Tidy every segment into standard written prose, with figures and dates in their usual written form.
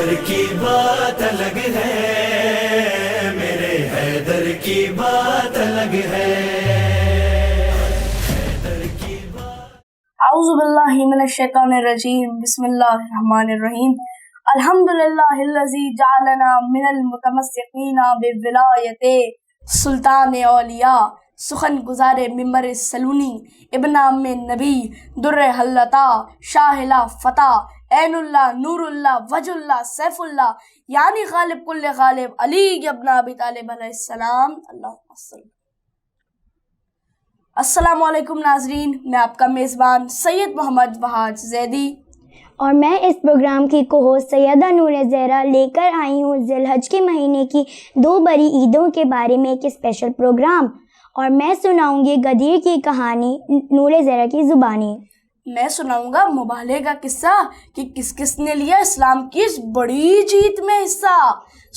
حیدر کی بات الگ ہے، میرے حیدر کی بات الگ ہے، حیدر کی بات۔ اعوذ باللہ من الشیطان الرجیم، بسم اللہ الرحمن الرحیم۔ الحمدللہ الذی جعلنا من المتمسکین بولایت سلطان اولیاء، سخن گزار ممبر سلونی، ابن ام نبی، در حلتا، شاہلا فتح، عین اللہ، نور اللہ، وجہ اللہ، سیف اللہ، یعنی غالب کل غالب، علی ابن ابی طالب علیہ السلام۔ اللہم صل۔ السلام علیکم ناظرین، میں آپ کا میزبان سید محمد وحاج زیدی اور میں اس پروگرام کی کو-ہوسٹ سیدہ نور زہرا لے کر آئی ہوں ذی الحج کے مہینے کی 2 بڑی عیدوں کے بارے میں ایک اسپیشل پروگرام، اور میں سناؤں گی غدیر کی کہانی نور زہرا کی زبانی۔ میں سناؤں گا مباہلے کا قصہ کہ کس کس نے لیا اسلام کی اس بڑی جیت میں حصہ۔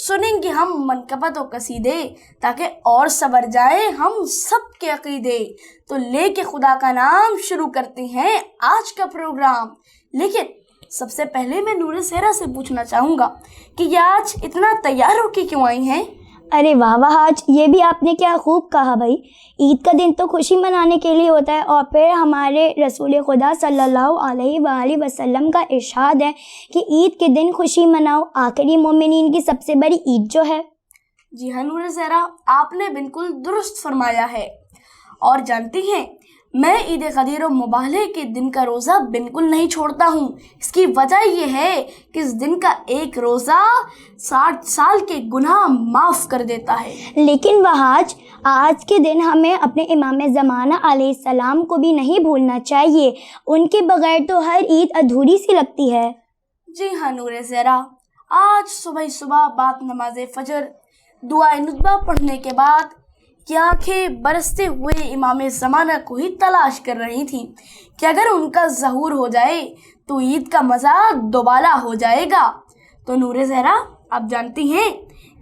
سنیں گے ہم منقبت و قصیدے تاکہ اور سبر جائیں ہم سب کے عقیدے۔ تو لے کے خدا کا نام شروع کرتے ہیں آج کا پروگرام۔ لیکن سب سے پہلے میں نور زہرا سے پوچھنا چاہوں گا کہ یہ آج اتنا تیار ہو کے کیوں آئی ہیں؟ ارے واہ واہ حاج، یہ بھی آپ نے کیا خوب کہا بھائی۔ عید کا دن تو خوشی منانے کے لیے ہوتا ہے، اور پھر ہمارے رسول خدا صلی اللہ علیہ وآلہ وسلم کا ارشاد ہے کہ عید کے دن خوشی مناؤ، آخری مومنین کی سب سے بڑی عید جو ہے۔ جی ہاں نور زہرا، آپ نے بالکل درست فرمایا ہے۔ اور جانتی ہیں، میں عید غدیر و مباہلے کے دن کا روزہ بالکل نہیں چھوڑتا ہوں۔ اس کی وجہ یہ ہے کہ اس دن کا ایک روزہ 60 سال کے گناہ معاف کر دیتا ہے۔ لیکن وحاج، آج کے دن ہمیں اپنے امام زمانہ علیہ السلام کو بھی نہیں بھولنا چاہیے، ان کے بغیر تو ہر عید ادھوری سی لگتی ہے۔ جی ہاں نور زہرا، آج صبح بعد نماز فجر دعائے ندبہ پڑھنے کے بعد کی آنکھیں برستے ہوئے امام زمانہ کو ہی تلاش کر رہی تھیں کہ اگر ان کا ظہور ہو جائے تو عید کا مزہ دوبالا ہو جائے گا۔ تو نور زہرا، آپ جانتی ہیں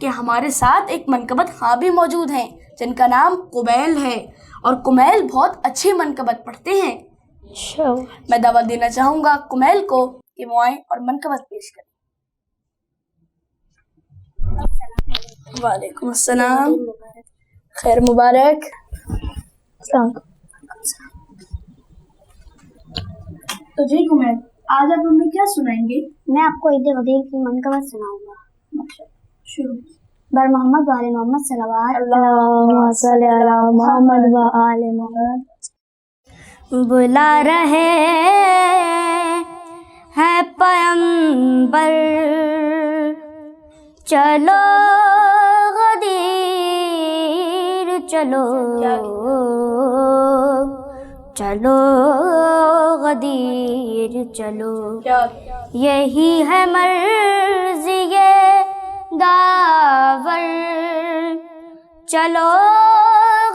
کہ ہمارے ساتھ ایک منقبت خواں بھی موجود ہیں جن کا نام کمیل ہے، اور کمیل بہت اچھی منقبت پڑھتے ہیں۔ میں دعوت دینا چاہوں گا کمیل کو کہ وہ آئیں اور منقبت پیش کریں۔ وعلیکم السلام، خیر مبارک۔ تو جی کمیل، آج آپ ہمیں کیا سنائیں گے؟ میں آپ کو عید غدیر کی منقبت سناؤں گا۔ شروع۔ بر محمد و آل محمد صلوات، اللہم صلی علی محمد و آل محمد۔ بلا رہے ہیں پیغمبر، چلو غدیر چلو، چلو غدیر چلو، یہی ہے مرضی داور، چلو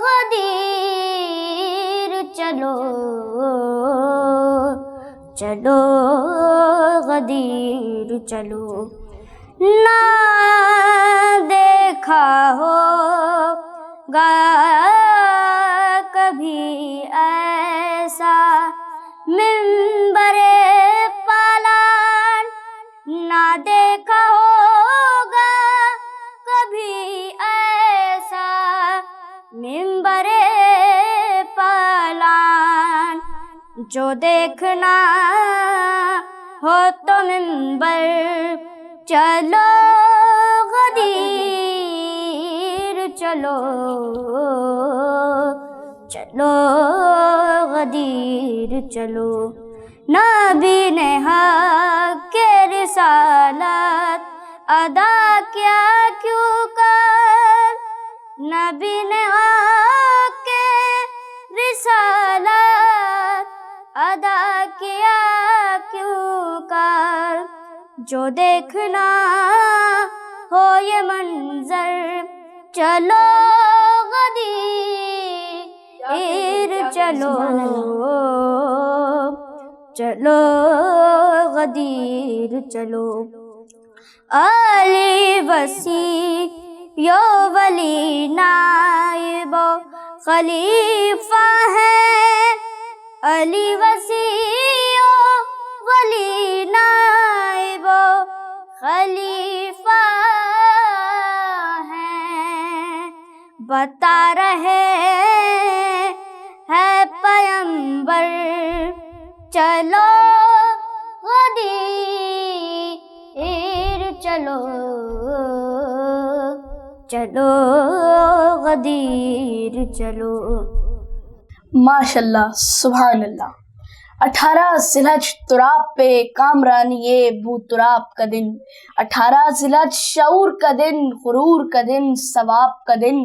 غدیر چلو، چلو غدیر چلو، نہ دیکھا ہوگا کبھی ایسا منبر پالان، نہ دیکھا ہوگا کبھی ایسا منبر پالان، جو دیکھنا ہو تو منبر چلو غدیر چلو، چلو غدیر چلو، نبی نے حق کے رسالت ادا کیا کیوں کر، نبی نے حق کے رسالت ادا کیا کیوں کر، جو دیکھنا ہو یہ منظر چلو غدیر چلو، چلو غدیر چلو، علی وسیع یو ولی نائب خلیفہ ہے، علی وسیع ولی نائب خلیفہ ہیں، بتا رہے ہیں پیغمبر، چلو غدیر چلو، چلو غدیر چلو۔ ماشاء اللہ، سبحان اللہ۔ 18 ذی الحج تراب پہ کامرانی بو تراب کا دن، 18 ذی الحج شعور کا دن، غرور کا دن، ثواب کا دن،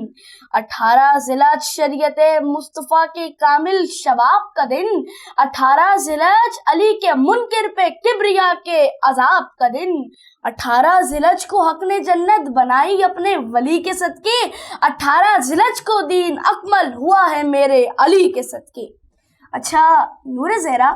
18 ذی الحج شریعت مصطفیٰ کے کامل شباب کا دن، 18 ذی الحج علی کے منکر پہ کبریا کے عذاب کا دن، 18 ذی الحج کو حق نے جنت بنائی اپنے ولی کے صدقے، 18 ذی الحج کو دین اکمل ہوا ہے میرے علی کے صدقے۔ اچھا نور زہرا،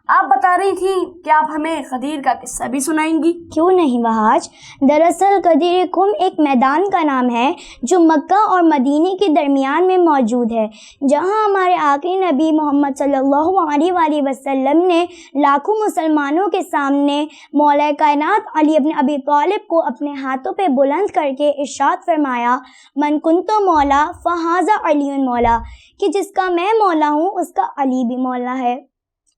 آپ بتا رہی تھیں کہ آپ ہمیں غدیر کا قصہ بھی سنائیں گی؟ کیوں نہیں بہاج۔ دراصل غدیر خم ایک میدان کا نام ہے جو مکہ اور مدینے کے درمیان میں موجود ہے، جہاں ہمارے آقا نبی محمد صلی اللہ علیہ وآلہ وسلم نے لاکھوں مسلمانوں کے سامنے مولا کائنات علی ابن ابی طالب کو اپنے ہاتھوں پہ بلند کر کے ارشاد فرمایا، من کنت مولا فہذا علی مولا، کہ جس کا میں مولا ہوں اس کا علی بھی مولا ہے۔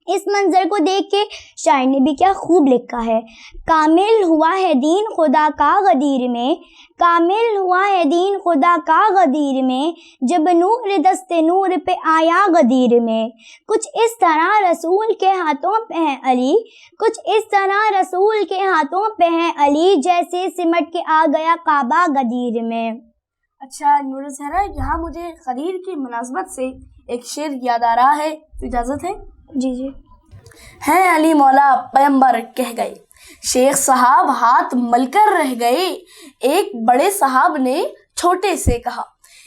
اس منظر کو دیکھ کے شاعر نے بھی کیا خوب لکھا ہے، کامل ہوا ہے دین خدا کا غدیر میں، کامل ہوا ہے دین خدا کا غدیر میں، جب نور دست نور پہ آیا غدیر میں، کچھ اس طرح رسول کے ہاتھوں پہ ہیں علی، کچھ اس طرح رسول کے ہاتھوں پہ ہیں علی، جیسے سمٹ کے آ گیا کعبہ غدیر میں۔ اچھا نور زہرا، یہاں مجھے غدیر کی مناسبت سے ایک شعر یاد آ رہا ہے، اجازت ہے؟ جی جی۔ ہیں علی مولا پیغمبر کہہ گئے، شیخ صاحب ہاتھ مل کر رہ گئے، ایک بڑے صاحب نے چھوٹے سے کہا،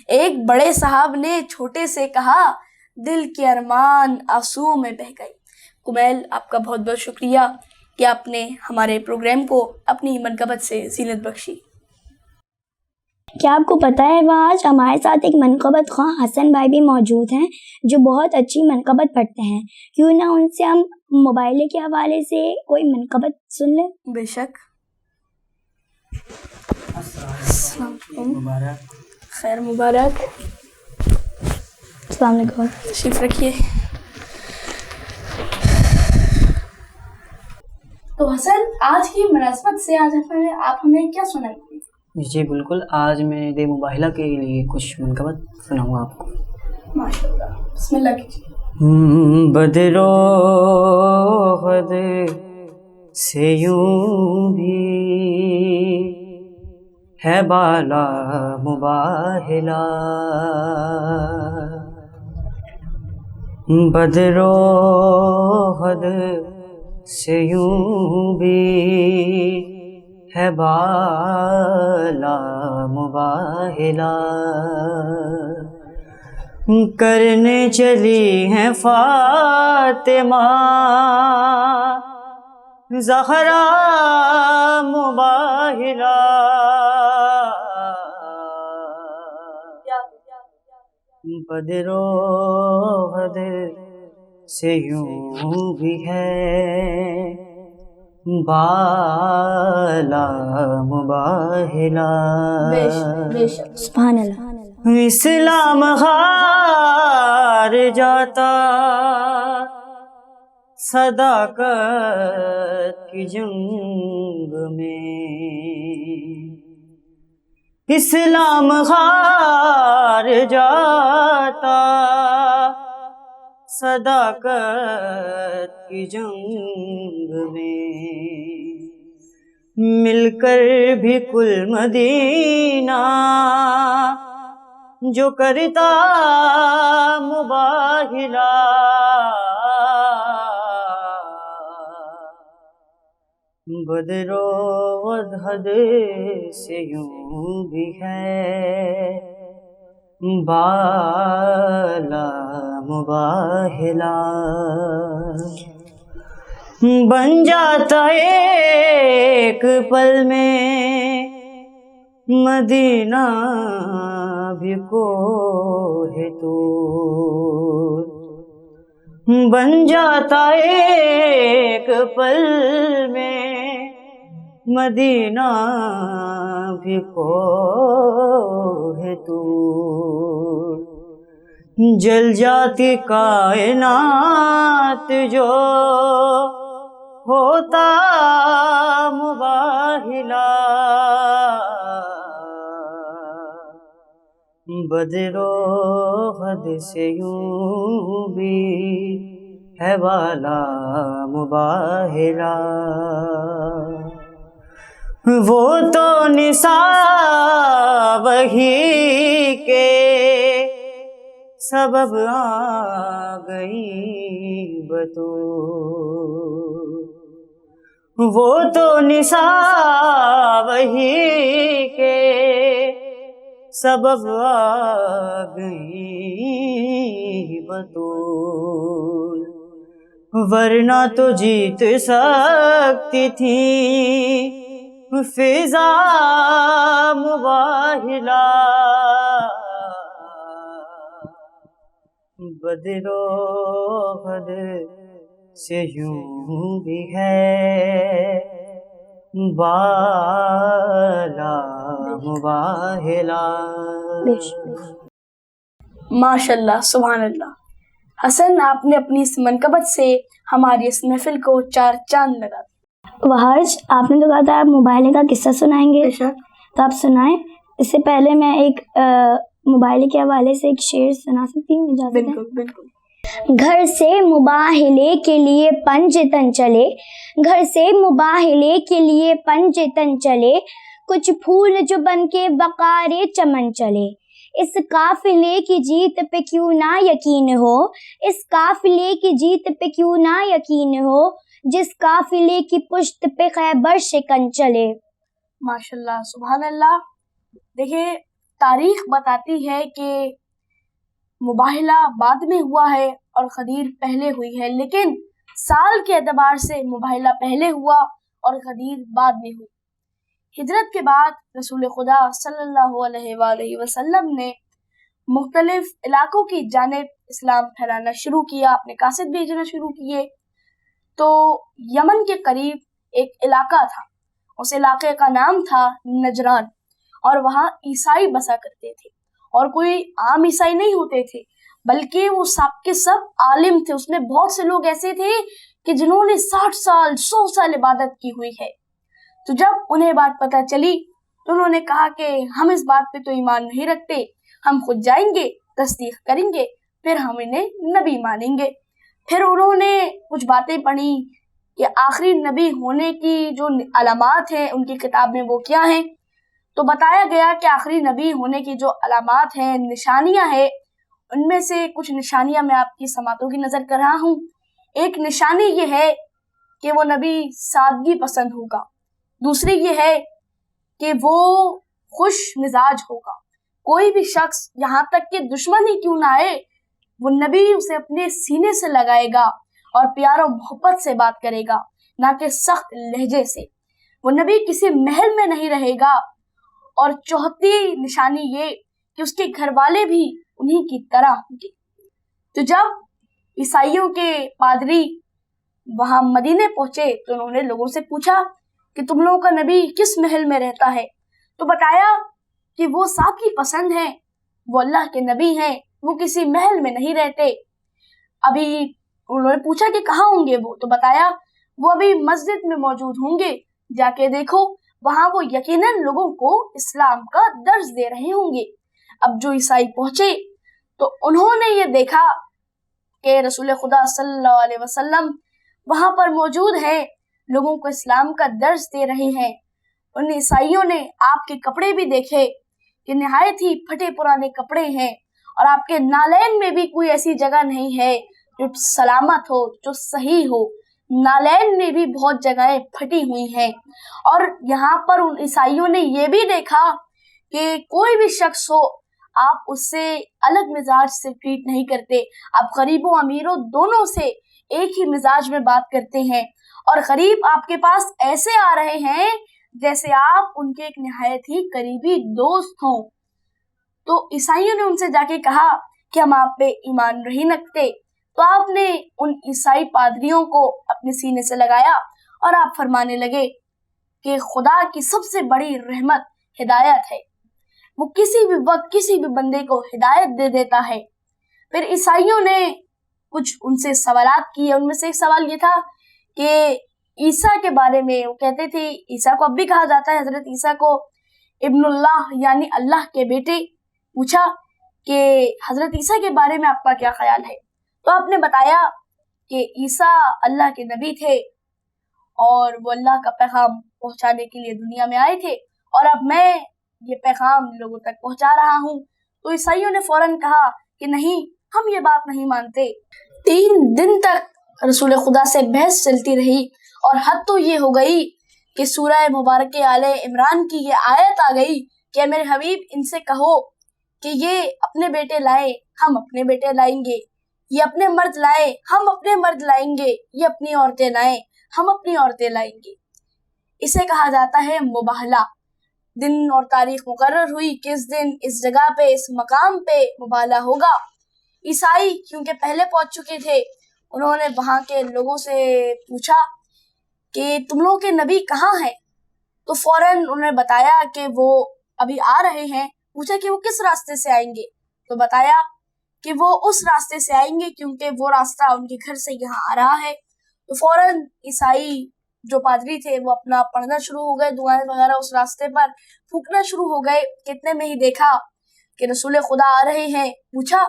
ایک بڑے صاحب نے چھوٹے سے کہا، دل کے ارمان آنسوؤں میں بہہ گئے۔ کمیل، آپ کا بہت بہت شکریہ کہ آپ نے ہمارے پروگرام کو اپنی منقبت سے زینت بخشی۔ کیا آپ کو پتہ ہے آج ہمارے ساتھ ایک منقبت خواہ حسن بھائی بھی موجود ہیں جو بہت اچھی منقبت پڑھتے ہیں، کیوں نہ ان سے ہم موبائل کے حوالے سے کوئی منقبت سن لیں؟ بے شک۔ السلام علیکم، مبارک، خیر مبارک، السلام علیکم۔ تشریف رکھیے۔ تو حسن، آج کی مناسبت سے آج آپ ہمیں کیا سنائیں گے؟ جی بالکل، آج میں دے مباہلہ کے لیے کچھ منقبت سناؤں گا آپ کو۔ ماشاء اللہ، بسم اللہ کیجیے۔ بدرو غد سے یوں بھی ہے بالا مباہلہ، بدرو غد سے یوں بھی ہے بالا مباہلہ، کرنے چلی ہیں فاطمہ زہرا مباہلہ، بدرو غد سے یوں بھی ہے بالا مباہلہ، سبحان اللہ۔ اسلام ہار جاتا صداقت کی جنگ میں، اسلام ہار جاتا صداقت کی جنگ میں، مل کر بھی کل مدینہ جو کرتا مباہلہ، بدرو غد سے یوں بھی ہے بالا مباہلہ، بن جاتا ایک پل میں مدینہ بھی کوہ طور، بن جاتا ایک پل میں مدینہ بھی کوہ طور، جل جاتی کائنات جو ہوتا مباہلا، بدر و حد سے یوں بھی ہے والا مباہلا، وہ تو نساء وحی کے سبب آ گئی بطور، وہ تو نساء وحی کے سبب آ گئی بطور، ورنہ تو جیت سکتی تھی فضا مباہلا، بدر و حد سے یوں بھی ہے بالا مباہلا۔ ماشاء اللہ، سبحان اللہ۔ حسن، آپ نے اپنی اس منقبت سے ہماری اس محفل کو چار چاند لگا دیا۔ وحاج، آپ نے تو کہا تھا آپ موبائلے کا قصہ سنائیں گے، تو آپ سنائیں۔ اس سے پہلے میں ایک موبائلے کے حوالے سے ایک شعر سنا سکتی ہوں؟ اجازت ہے؟ بالکل بالکل۔ گھر سے مباہلے کے لیے پنجتن چلے، گھر سے مباہلے کے لیے پنجتن چلے، کچھ پھول جو بن کے بقارے چمن چلے، اس قافلے کی جیت پہ کیوں نہ یقین ہو، اس قافلے کی جیت پہ کیوں نہ یقین ہو، جس قافلے کی پشت پہ خیبر شکن چلے۔ ماشاءاللہ، سبحان اللہ۔ دیکھیں، تاریخ بتاتی ہے کہ مباہلہ بعد میں ہوا ہے اور غدیر پہلے ہوئی ہے، لیکن سال کے اعتبار سے مباہلہ پہلے ہوا اور غدیر بعد میں ہوئی۔ ہجرت کے بعد رسول خدا صلی اللہ علیہ وآلہ وسلم نے مختلف علاقوں کی جانب اسلام پھیلانا شروع کیا، اپنے قاصد بھیجنا شروع کیے۔ تو یمن کے قریب ایک علاقہ تھا، اس علاقے کا نام تھا نجران، اور وہاں عیسائی بسا کرتے تھے، اور کوئی عام عیسائی نہیں ہوتے تھے، بلکہ وہ سب کے سب عالم تھے۔ اس میں بہت سے لوگ ایسے تھے کہ جنہوں نے 60 سال 100 سال عبادت کی ہوئی ہے۔ تو جب انہیں بات پتہ چلی تو انہوں نے کہا کہ ہم اس بات پہ تو ایمان نہیں رکھتے، ہم خود جائیں گے، تصدیق کریں گے، پھر ہم انہیں نبی مانیں گے۔ پھر انہوں نے کچھ باتیں پڑھی کہ آخری نبی ہونے کی جو علامات ہیں ان کی کتاب میں وہ کیا ہیں، تو بتایا گیا کہ آخری نبی ہونے کی جو علامات ہیں، نشانیاں ہیں، ان میں سے کچھ نشانیاں میں آپ کی سماعتوں کی نظر کر رہا ہوں۔ ایک نشانی یہ ہے کہ وہ نبی سادگی پسند ہوگا، دوسری یہ ہے کہ وہ خوش مزاج ہوگا، کوئی بھی شخص یہاں تک کہ دشمن ہی کیوں نہ آئے وہ نبی اسے اپنے سینے سے لگائے گا اور پیار و محبت سے بات کرے گا، نہ کہ سخت لہجے سے۔ وہ نبی کسی محل میں نہیں رہے گا، اور چوتھی نشانی یہ کہ اس کے گھر والے بھی انہی کی طرح ہوں گے۔ تو جب عیسائیوں کے پادری وہاں مدینے پہنچے تو انہوں نے لوگوں سے پوچھا کہ تم لوگوں کا نبی کس محل میں رہتا ہے، تو بتایا کہ وہ سادگی پسند ہیں، وہ اللہ کے نبی ہیں، وہ کسی محل میں نہیں رہتے۔ ابھی انہوں نے پوچھا کہ کہاں ہوں گے وہ، تو بتایا وہ ابھی مسجد میں موجود ہوں گے، جا کے دیکھو، وہاں وہ یقیناً لوگوں کو اسلام کا درس دے رہے ہوں گے۔ اب جو عیسائی پہنچے تو انہوں نے یہ دیکھا کہ رسول خدا صلی اللہ علیہ وسلم وہاں پر موجود ہیں، لوگوں کو اسلام کا درس دے رہے ہیں۔ ان عیسائیوں نے آپ کے کپڑے بھی دیکھے کہ نہایت ہی پھٹے پرانے کپڑے ہیں، اور آپ کے نالین میں بھی کوئی ایسی جگہ نہیں ہے جو سلامت ہو، جو صحیح ہو، نالین میں بھی بہت جگہیں پھٹی ہوئی ہیں۔ اور یہاں پر ان عیسائیوں نے یہ بھی دیکھا کہ کوئی بھی شخص ہو، آپ اس سے الگ مزاج سے ٹریٹ نہیں کرتے، آپ غریب و امیروں دونوں سے ایک ہی مزاج میں بات کرتے ہیں، اور غریب آپ کے پاس ایسے آ رہے ہیں جیسے آپ ان کے ایک نہایت ہی قریبی دوست ہوں۔ تو عیسائیوں نے ان سے جا کے کہا کہ ہم آپ پہ ایمان نہیں رکھتے، تو آپ نے ان عیسائی پادریوں کو اپنے سینے سے لگایا اور آپ فرمانے لگے کہ خدا کی سب سے بڑی رحمت ہدایت ہے. وہ کسی بھی وقت کسی بھی بندے کو ہدایت دے دیتا ہے. پھر عیسائیوں نے کچھ ان سے سوالات کیے. ان میں سے ایک سوال یہ تھا کہ عیسیٰ کے بارے میں وہ کہتے تھے, عیسیٰ کو اب بھی کہا جاتا ہے, حضرت عیسیٰ کو ابن اللہ یعنی اللہ کے بیٹے. پوچھا کہ حضرت عیسیٰ کے بارے میں آپ کا کیا خیال ہے؟ تو آپ نے بتایا کہ عیسیٰ اللہ کے نبی تھے اور وہ اللہ کا پیغام پہنچانے کے لیے دنیا میں آئے تھے, اور اب میں یہ پیغام لوگوں تک پہنچا رہا ہوں. تو عیسائیوں نے فوراً کہا کہ نہیں, ہم یہ بات نہیں مانتے. 3 دن تک رسول خدا سے بحث چلتی رہی, اور حد تو یہ ہو گئی کہ سورہ مبارک آل عمران کی یہ آیت آ گئی کہ میرے حبیب ان سے کہو کہ یہ اپنے بیٹے لائے, ہم اپنے بیٹے لائیں گے. یہ اپنے مرد لائے, ہم اپنے مرد لائیں گے. یہ اپنی عورتیں لائیں, ہم اپنی عورتیں لائیں گے. اسے کہا جاتا ہے مباہلہ. دن اور تاریخ مقرر ہوئی کہ اس دن اس جگہ پہ اس مقام پہ مباہلہ ہوگا. عیسائی کیونکہ پہلے پہنچ چکے تھے, انہوں نے وہاں کے لوگوں سے پوچھا کہ تم لوگوں کے نبی کہاں ہیں؟ تو فوراً انہوں نے بتایا کہ وہ ابھی آ رہے ہیں. پوچھا کہ وہ کس راستے سے آئیں گے؟ تو بتایا کہ وہ اس راستے سے آئیں گے کیونکہ وہ راستہ ان کے گھر سے یہاں آ رہا ہے. تو فوراً عیسائی جو پادری تھے وہ اپنا پڑھنا شروع ہو گئے, دعائیں وغیرہ اس راستے پر پھونکنا شروع ہو گئے. کتنے میں ہی دیکھا کہ رسول خدا آ رہے ہیں. پوچھا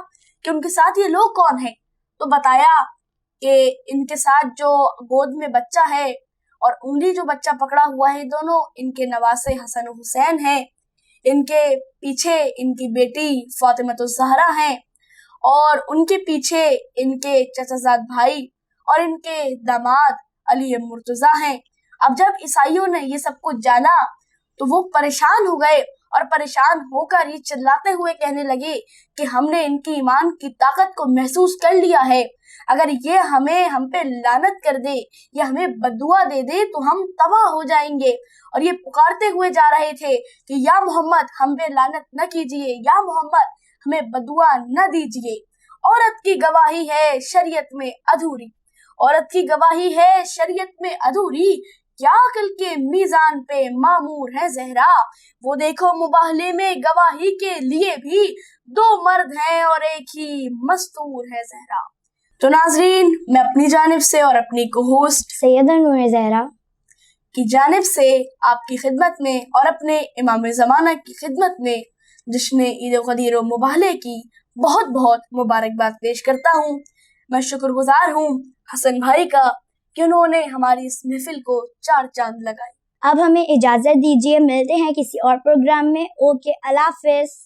کہ ان کے ساتھ یہ لوگ کون ہیں؟ تو بتایا کہ ان کے ساتھ جو گود میں بچہ ہے اور انگلی جو بچہ پکڑا ہوا ہے, دونوں ان کے نواسے حسن و حسین ہیں. ان کے پیچھے ان کی بیٹی فاطمۃ الزہرا ہیں, اور ان کے پیچھے ان کے چچا زاد بھائی اور ان کے داماد علی مرتضیٰ ہیں. اب جب عیسائیوں نے یہ سب کچھ جانا تو وہ پریشان ہو گئے, اور پریشان ہو کر یہ چلاتے ہوئے کہنے لگے کہ ہم نے ان کی ایمان کی طاقت کو محسوس کر لیا ہے. اگر یہ ہم پہ لعنت کر دے یا ہمیں بددعا دے دے تو ہم تباہ ہو جائیں گے. اور یہ پکارتے ہوئے جا رہے تھے کہ یا محمد ہم پہ لعنت نہ کیجیے, یا محمد ہمیں بددعا نہ دیجیے. عورت کی گواہی ہے شریعت میں ادھوری, عورت کی گواہی ہے شریعت میں ادھوری, کیا عقل کے میزان پہ معمور ہے زہرا. وہ دیکھو مباہلے میں گواہی کے لیے بھی 2 مرد ہیں اور ایک ہی مستور ہے زہرا. تو ناظرین, میں اپنی جانب سے اور اپنی کو-ہوسٹ سیدہ نور زہرا کی جانب سے آپ کی خدمت میں اور اپنے امام زمانہ کی خدمت میں جشن عید غدیر و مباہلے کی بہت بہت مبارکباد پیش کرتا ہوں. میں شکر گزار ہوں حسن بھائی کا کہ انہوں نے ہماری اس محفل کو 4 چاند لگائے. اب ہمیں اجازت دیجیے, ملتے ہیں کسی اور پروگرام میں. اوکے, اللہ حافظ.